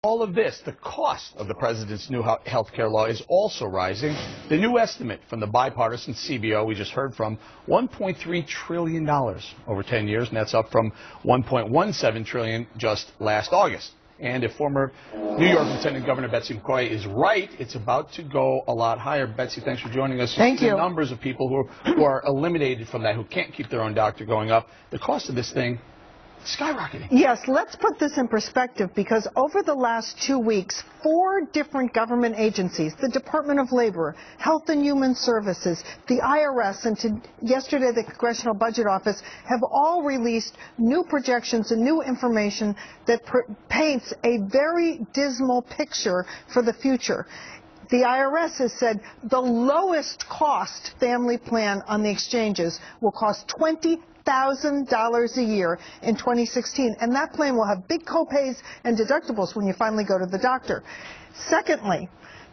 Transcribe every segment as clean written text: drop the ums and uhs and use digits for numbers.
All of this, the cost of the president's new health care law is also rising. The new estimate from the bipartisan CBO we just heard from, $1.3 trillion over 10 years, and that's up from $1.17 trillion just last August. And if former New York Lieutenant Governor Betsy McCaughey is right, it's about to go a lot higher. Betsy, thanks for joining us. Thank you. The numbers of people who are eliminated from that, who can't keep their own doctor, going up. The cost of this thing skyrocketing. Yes, let's put this in perspective, because over the last 2 weeks, 4 different government agencies, the Department of Labor, Health and Human Services, the IRS, and yesterday the Congressional Budget Office have all released new projections and new information that paints a very dismal picture for the future. The IRS has said the lowest cost family plan on the exchanges will cost $20,000 a year in 2016, and that plan will have big copays and deductibles when you finally go to the doctor. Secondly,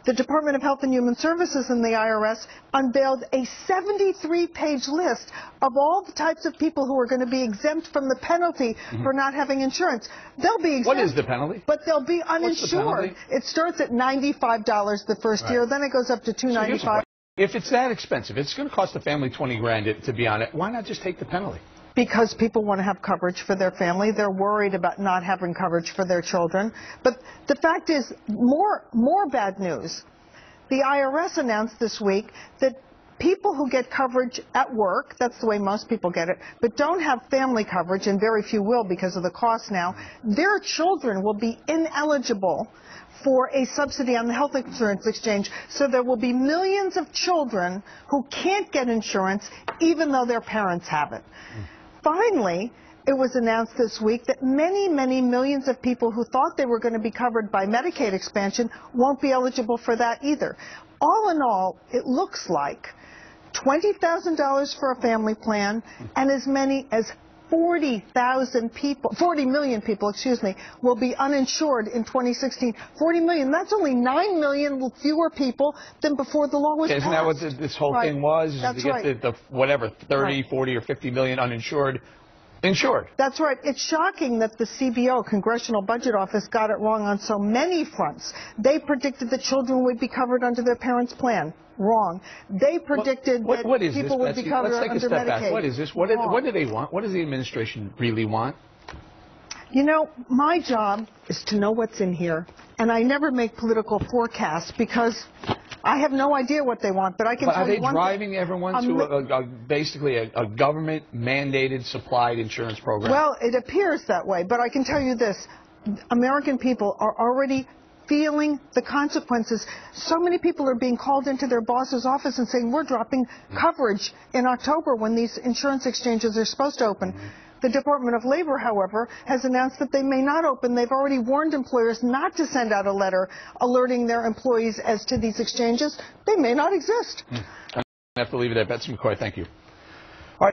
the Department of Health and Human Services and the IRS unveiled a 73-page list of all the types of people who are going to be exempt from the penalty for not having insurance. They'll be exempt. What is the penalty? But they'll be uninsured. It starts at $95 the first year, then it goes up to $295. If it's that expensive, it's going to cost the family $20 grand to be on it. Why not just take the penalty? Because people want to have coverage for their family. They're worried about not having coverage for their children. But the fact is, more bad news. The IRS announced this week that people who get coverage at work, that's the way most people get it, but don't have family coverage, and very few will because of the cost now, their children will be ineligible for a subsidy on the health insurance exchange. So there will be millions of children who can't get insurance even though their parents have it. Finally, it was announced this week that many, many millions of people who thought they were going to be covered by Medicaid expansion won't be eligible for that either. All in all, it looks like $20,000 for a family plan, and as many as 40 million people, will be uninsured in 2016. 40 million, that's only 9 million fewer people than before the law was passed. Isn't that what this whole thing was? That's to get the whatever, 30, 40, or 50 million uninsured insured. That's right. It's shocking that the CBO, Congressional Budget Office, got it wrong on so many fronts. They predicted that children would be covered under their parents' plan. Wrong. They predicted that people would be covered under Medicaid. What is this? What do they want? What does the administration really want? You know, my job is to know what's in here, and I never make political forecasts because I have no idea what they want. But I can tell you one thing. Are they driving everyone to basically a government-mandated supplied insurance program? Well, it appears that way, but I can tell you this. American people are already feeling the consequences. So many people are being called into their boss's office and saying, we're dropping coverage in October when these insurance exchanges are supposed to open. The Department of Labor, however, has announced that they may not open. They've already warned employers not to send out a letter alerting their employees as to these exchanges. They may not exist. I have to leave it at Betsy McCaughey. Thank you.